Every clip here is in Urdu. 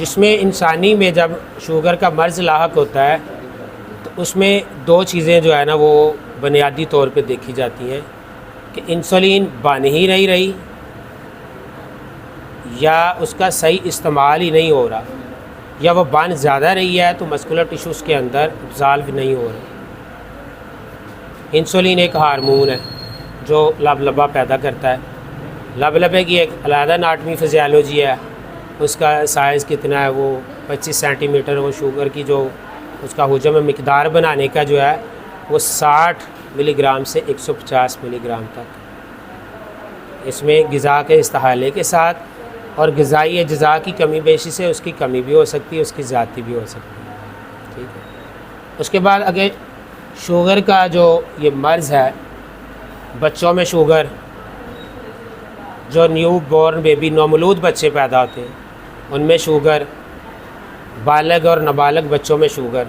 جسم انسانی میں جب شوگر کا مرض لاحق ہوتا ہے تو اس میں دو چیزیں جو ہے نا وہ بنیادی طور پہ دیکھی جاتی ہیں کہ انسولین بن ہی نہیں رہی یا اس کا صحیح استعمال ہی نہیں ہو رہا، یا وہ بن زیادہ رہی ہے تو مسکولر ٹیشوز کے اندر ابزالو نہیں ہو رہا۔ انسولین ایک ہارمون ہے جو لبلبہ پیدا کرتا ہے۔ لبلبے کی ایک علیحدہ اناٹمی فزیالوجی ہے، اس کا سائز کتنا ہے، وہ 25 سینٹی میٹر، وہ شوگر کی جو اس کا حجم مقدار بنانے کا جو ہے وہ 60 ملی گرام سے 150 ملی گرام تک۔ اس میں غذا کے استحالے کے ساتھ اور غذائی اجزاء کی کمی بیشی سے اس کی کمی بھی ہو سکتی ہے، اس کی زیادتی بھی ہو سکتی ہے، ٹھیک ہے۔ اس کے بعد اگر شوگر کا جو یہ مرض ہے، بچوں میں شوگر، جو نیو بورن بیبی نومولود بچے پیدا ہوتے ہیں ان میں شوگر، بالغ اور نابالغ بچوں میں شوگر،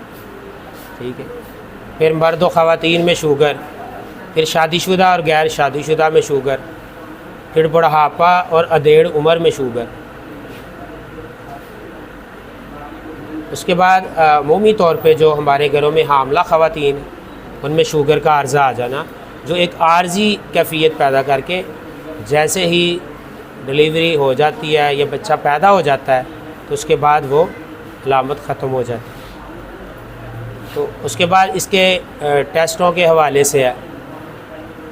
ٹھیک ہے، پھر مرد و خواتین میں شوگر، پھر شادی شدہ اور غیر شادی شدہ میں شوگر، پھر بڑھاپا اور ادھیڑ عمر میں شوگر۔ اس کے بعد عمومی طور پہ جو ہمارے گھروں میں حاملہ خواتین ان میں شوگر کا عارضہ آ جانا، جو ایک عارضی کیفیت پیدا کر کے جیسے ہی ڈلیوری ہو جاتی ہے یا بچہ پیدا ہو جاتا ہے تو اس کے بعد وہ علامت ختم ہو جاتی ہے۔ تو اس کے بعد اس کے ٹیسٹوں کے حوالے سے ہے،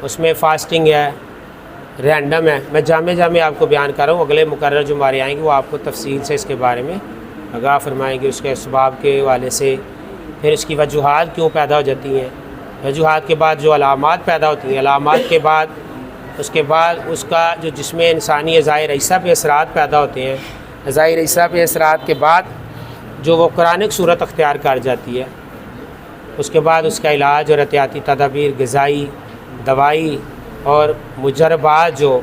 اس میں فاسٹنگ ہے، رینڈم ہے۔ میں جامع آپ کو بیان کر رہا ہوں، اگلے مقرر جو ہمارے آئیں گے وہ آپ کو تفصیل سے اس کے بارے میں آگاہ فرمائیں گے، اس کے اسباب کے حوالے سے، پھر اس کی وجوہات کیوں پیدا ہو جاتی ہیں، وجوہات کے بعد جو علامات پیدا ہوتی ہیں، علامات کے بعد اس کے بعد اس کا جو جسم انسانی اعضائے رئیسہ پہ اثرات پیدا ہوتے ہیں، اعضائے رئیسہ پہ اثرات کے بعد جو وہ کرونک صورت اختیار کر جاتی ہے، اس کے بعد اس کا علاج اور احتیاطی تدابیر، غذائی، دوائی اور مجربات جو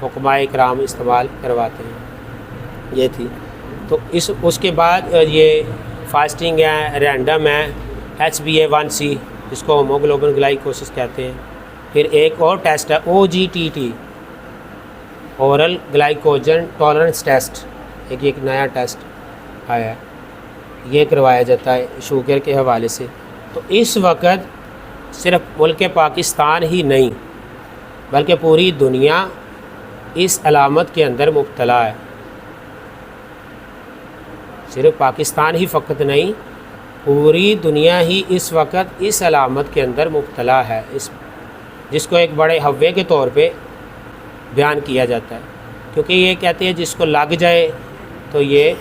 حکماء کرام استعمال کرواتے ہیں، یہ تھی۔ تو اس کے بعد یہ فاسٹنگ ہے، رینڈم ہے، HbA1c جس کو ہیموگلوبن گلائکوسس کہتے ہیں، پھر ایک اور ٹیسٹ ہے OGTT، اورل گلائکوجن ٹالرنس ٹیسٹ، ایک نیا ٹیسٹ آیا ہے، یہ کروایا جاتا ہے شوگر کے حوالے سے۔ تو اس وقت صرف ملک پاکستان ہی نہیں بلکہ پوری دنیا اس علامت کے اندر مبتلا ہے، صرف پاکستان ہی فقط نہیں، پوری دنیا ہی اس وقت اس علامت کے اندر مبتلا ہے، جس کو ایک بڑے ہوے کے طور پہ بیان کیا جاتا ہے، کیونکہ یہ کہتے ہیں جس کو لگ جائے تو یہ